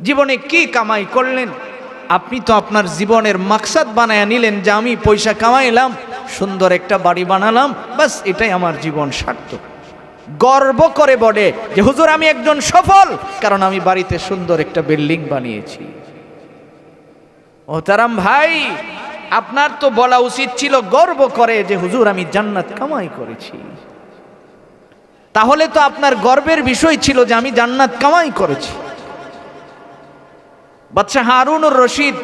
জীবনে কি কামাই করলেন? আপনি তো আপনার জীবনের মাকসাদ বানায়া নিলেন যে আমি পয়সা কামাইলাম, সুন্দর একটা বাড়ি বানালাম, বাস এটাই আমার জীবন সার্থক। গর্ব করে বলে যে হুজুর আমি একজন সফল, কারণ আমি বাড়িতে সুন্দর একটা বিল্ডিং বানিয়েছি। মোহতারাম ভাই, আপনার তো বলা উচিত ছিল গর্ব করে যে হুজুর আমি জান্নাত কামাই করেছি। তাহলে তো আপনার গর্বের বিষয় ছিল যে আমি জান্নাত কামাই করেছি। বাদশাহ হারুনুর রশিদ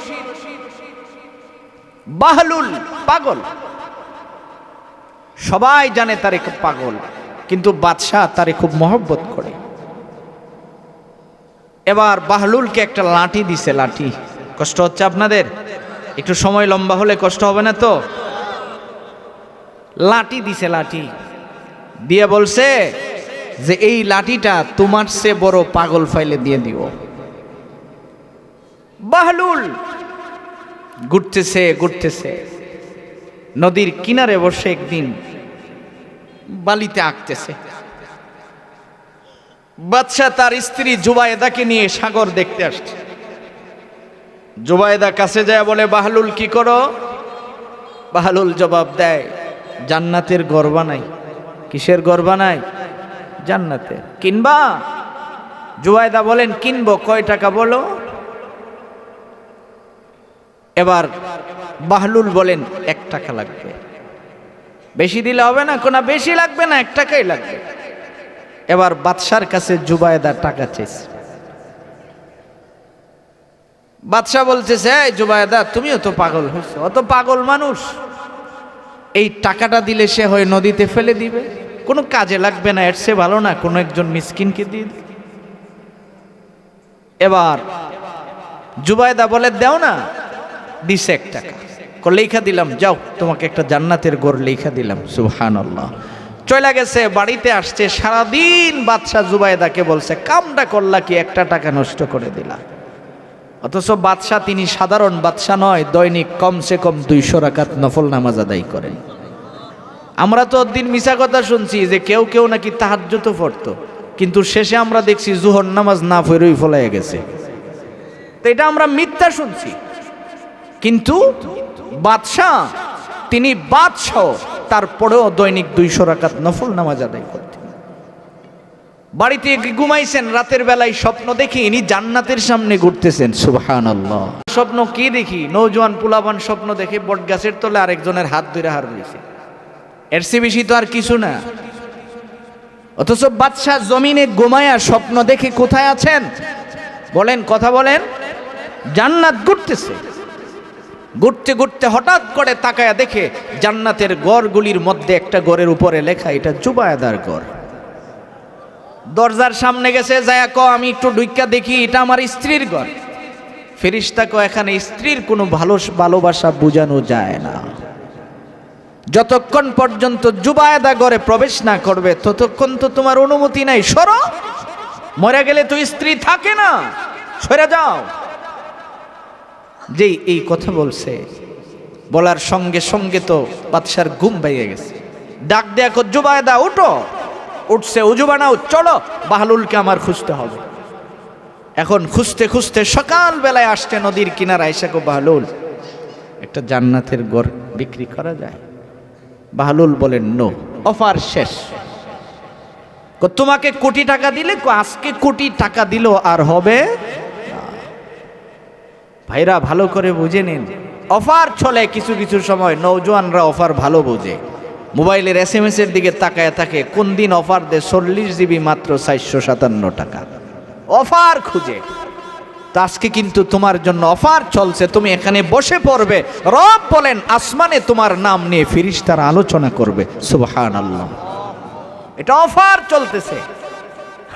বাহলুল পাগল, সবাই জানে তারে খুব পাগল, কিন্তু বাদশাহ তারে খুব মহব্বত করে। এবার বাহলুলকে একটা লাঠি দিছে। লাঠি, কষ্ট হচ্ছে আপনাদের? একটু সময় লম্বা হলে কষ্ট হবে না তো? লাঠি দিছে। লাঠি দিয়ে বলছে যে এই লাঠিটা তোমার সে বড় পাগল ফাইলে দিয়ে দিও। বাহলুল ঘুরতেছে ঘুরতেছে, নদীর কিনারে বসে একদিন বালিতে আঁকতেছে। বাদশাহ তার স্ত্রী জুবায়েদাকে নিয়ে সাগর দেখতে আসছে। জুবায়েদা কাছে যায় বলে বাহলুল কি করো? বাহলুল জবাব দেয় জান্নাতের ঘর বানাই। কিসের ঘর বানাই? জান্নাতের। কিনবা? জুবায়েদা বলেন কিনবো। কয় টাকা বলো? এবার বাহলুল বলেন 1 টাকা লাগবে। বেশি দিলে হবে না? কোনা বেশি লাগবে না, 1 টাকাই লাগবে। এবার বাদশার কাছে জুবায়েদা টাকা চাইছে। বাদশাহ বলতেছে এই জুবায়েদা তুমিও তো পাগল হয়েছো, অত পাগল মানুষ এই টাকাটা দিলে সে হয় নদীতে ফেলে দিবে, কোনো কাজে লাগবে না, এর চেয়ে ভালো না কোনো একজন মিসকিনকে দিয়ে দিই। এবার জুবায়েদা বলে দাও না। দিছে 1 টাকা। লেখা দিলাম, যাও তোমাকে একটা জান্নাতের ঘর লেখা দিলাম। সুবহানাল্লাহ। চলে গেছে, বাড়িতে আসছে। সারাদিন বাদশাহ জুবায়েদাকে বলছে কামটা করলা কি, 1 টাকা নষ্ট করে দিলা। অথচ বাদশাহ তিনি সাধারণ বাদশাহ নয়, দৈনিক কমসে কম 200 রাকাত নফল নামাজ আদায় করেন। আমরা তো দিন মিছা কথা শুনছি যে কেউ কেউ নাকি তাহাজ্জুদও পড়তো, কিন্তু শেষে আমরা দেখছি জোহর নামাজ না পড়েই ফলাইয়া গেছে। তো এটা আমরা মিথ্যা শুনছি। কিন্তু বাদশাহ তিনি বাদশাহ, তারপরেও দৈনিক 200 রাকাত নফল নামাজ আদায় করতেন। বাড়িতে ঘুমাইছেন, রাতের বেলায় স্বপ্ন দেখি ইনি জান্নাতের সামনে ঘুরতেছেন। সুবহানাল্লাহ। স্বপ্ন কি দেখি? নওজোয়ান পোলাপান স্বপ্ন দেখে বট গাছের তলে আরেকজনের হাত ধরে হার রয়েছে, এর চেয়ে বেশি তো আর কিছু না। অথচ বাদশাহ জমিনে ঘুমায়া স্বপ্ন দেখে কোথায় আছেন বলেন? কথা বলেন। জান্নাত ঘুরতেছে। ঘুরতে ঘুরতে হঠাৎ করে তাকায়া দেখে জান্নাতের ঘরগুলির মধ্যে একটা ঘরের উপরে লেখা এটা জুবায়েদার ঘর। দরজার সামনে গেছে, যায়া ক আমি একটু ঢুইকা দেখি এটা আমার স্ত্রীর ঘর। ফেরেশতা কো এখানে স্ত্রীর কোনো ভালোবাসা বোঝানো যায় না। যতক্ষণ পর্যন্ত জুবায়েদা ঘরে প্রবেশ না করবে ততক্ষণ তো তোমার অনুমতি নাই। সরো, মরে গেলে তো স্ত্রী থাকে না, সরে যাও। যেই এই কথা বলছে, বলার সঙ্গে সঙ্গে তো বাদশার ঘুম ভেঙে গেছে। ডাক দেয়া কো জুবায়েদা উঠো। উঠছে, উজু বানাও, চলো বাহলুলকে আমার খুঁজতে হবে। এখন খুঁজতে খুঁজতে সকাল বেলায় আসছে নদীর কিনারায়। এসে কো বাহলুল একটা জান্নাতের ঘর বিক্রি করা যায়? বাহলুল বলেন নো, অফার শেষ। তোমাকে কোটি টাকা দিলে, আজকে কোটি টাকা দিল আর হবে? ভাইরা ভালো করে বুঝে নিন, অফার চলে কিছু কিছু সময়। নওজোয়ানরা অফার ভালো বোঝে, মোবাইলের SMS এর দিকে তাকায় থাকে, কোন দিন অফার দেয় 40 GB মাত্র 457 টাকা, অফার খুঁজে। তো আজকে কিন্তু তোমার জন্য অফার চলছে, তুমি এখানে বসে পড়বে। রব বলেন আসমানে তোমার নাম নিয়ে ফেরেশতারা আলোচনা করবে। সুবহানাল্লাহ। এটা অফার চলতেছে,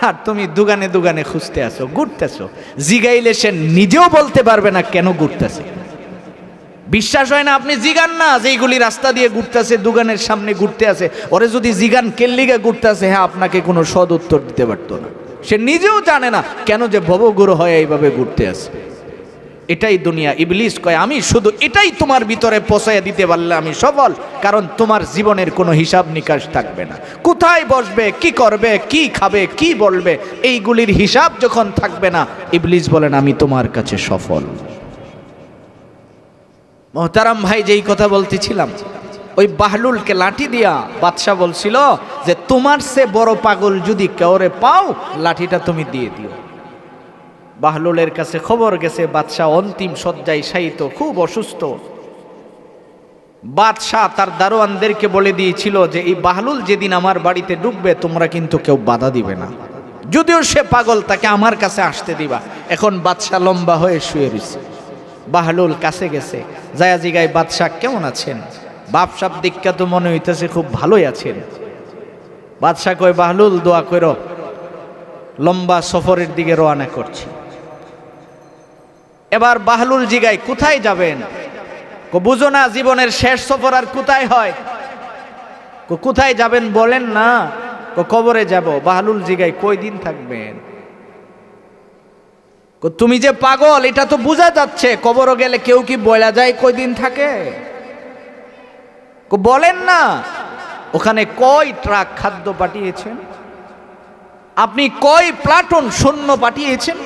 আর তুমি দুগানে দুগানে খুঁজতে আসো, ঘুরতেছো। জিগাইলে সে নিজেও বলতে পারবে না কেন ঘুরতেছে। বিশ্বাস হয় না? আপনি জিগান না, যেইগুলি রাস্তা দিয়ে ঘুরতেছে, দুগানের সামনে ঘুরতে আছে, ওরে যদি জিগান কেল্লিগা ঘুরতেছে, হ্যাঁ আপনাকে কোনো সদ উত্তর দিতে পারতো না। সে নিজেও জানে না কেন যে ভবগুরু হয়ে এইভাবে ঘুরতে আছে। এটাই দুনিয়া। ইবলিস কয় আমি শুধু এটাই তোমার ভিতরে পৌঁছায় দিতে পারলে আমি সফল, কারণ তোমার জীবনের কোনো হিসাব নিকাশ থাকবে না। কোথায় বসবে, কি করবে, কি খাবে, কি বলবে, এইগুলির হিসাব যখন থাকবে না, ইবলিস বলেন আমি তোমার কাছে সফল। মোহতারাম ভাই, যেই কথা বলতেছিলাম, ওই বাহলুলকে লাঠি দিয়া বাদশা বলছিল যে তোমার সে বড় পাগল যদি কেউরে পাও, লাঠিটা তুমি দিয়ে দিও। বাহলুলের কাছে খবর গেছে বাদশাহ অন্তিম শয্যায় শায়িত, খুব অসুস্থ। বাদশাহ তার দারোয়ানদেরকে বলে দিয়েছিল যে এই বাহলুল যেদিন আমার বাড়িতে ঢুকবে তোমরা কিন্তু কেউ বাধা দিবে না, যদিও সে পাগল তাকে আমার কাছে আসতে দিবা। এখন বাদশাহ লম্বা হয়ে শুয়ে রয়েছে, বাহলুল কাছে গেছে, জায়া জিগায় বাদশাহ কেমন আছেন? বাপসাপ দীক্ষা তো মনে হইতেছে খুব ভালোই আছেন। বাদশাহ কয় বাহলুল দোয়া করো, লম্বা সফরের দিকে রওনা করছি। এবার বাহলুল জিগায় কোথায় যাবেন? বুঝো না জীবনের শেষ সফর আর কোথায় হয়? কোথায় যাবেন বলেন না? কবরে যাব। বাহলুল জিগায় কয়দিন থাকবেন? তুমি যে পাগল এটা তো বোঝা যাচ্ছে, কবরে গেলে কেউ কি বলা যায় কয়দিন থাকে? বলেন না। ওখানে কয় ট্রাক খাদ্য পাঠিয়েছেন আপনি? কয় প্লাটুন সৈন্য পাঠিয়েছেন?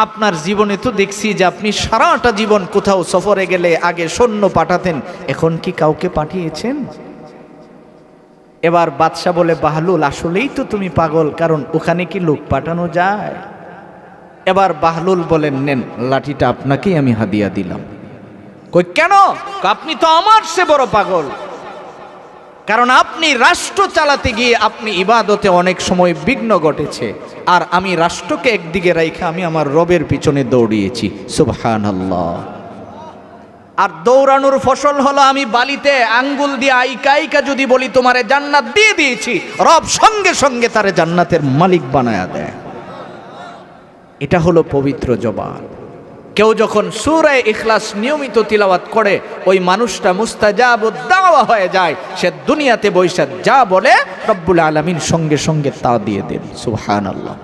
আপনার জীবনে তো দেখছি যে আপনি সারাটা জীবন কোথাও সফরে গেলে আগে সৈন্য পাঠাতেন, এখন কি কাউকে পাঠিয়েছেন? এবার বাদশা বলে বাহলুল আসলেই তো তুমি পাগল, কারণ ওখানে কি লোক পাঠানো যায়? এবার বাহলুল বলেন নেন, লাঠিটা আপনাকেই আমি হাদিয়া দিলাম। কই কেন? আপনি তো আমার সে বড় পাগল, কারণ আপনি রাষ্ট্র চালাতে গিয়ে আপনি ইবাদতে অনেক সময় বিঘ্ন ঘটেছে, আর আমি রাষ্ট্রকে একদিকে রাইখা আমি আমার রবের পিছনে দৌড়িয়েছি। সুবহানাল্লাহ। আর দৌড়ানোর ফসল হলো আমি বালিতে আঙ্গুল দিয়ে আইকা আইকা যদি বলি তোমারে জান্নাত দিয়ে দিয়েছি, রব সঙ্গে সঙ্গে তারে জান্নাতের মালিক বানায়া দেয়। এটা হলো পবিত্র জবান। কেউ যখন সূরা ইখলাস নিয়মিত তিলাওয়াত করে, ওই মানুষটা মুস্তাজাবুদ দাওয়া হয়ে যায়। সে দুনিয়াতে বৈশা যা বলে রব্বুল আলামিন সঙ্গে সঙ্গে তা দিয়ে দেন। সুবহানাল্লাহ।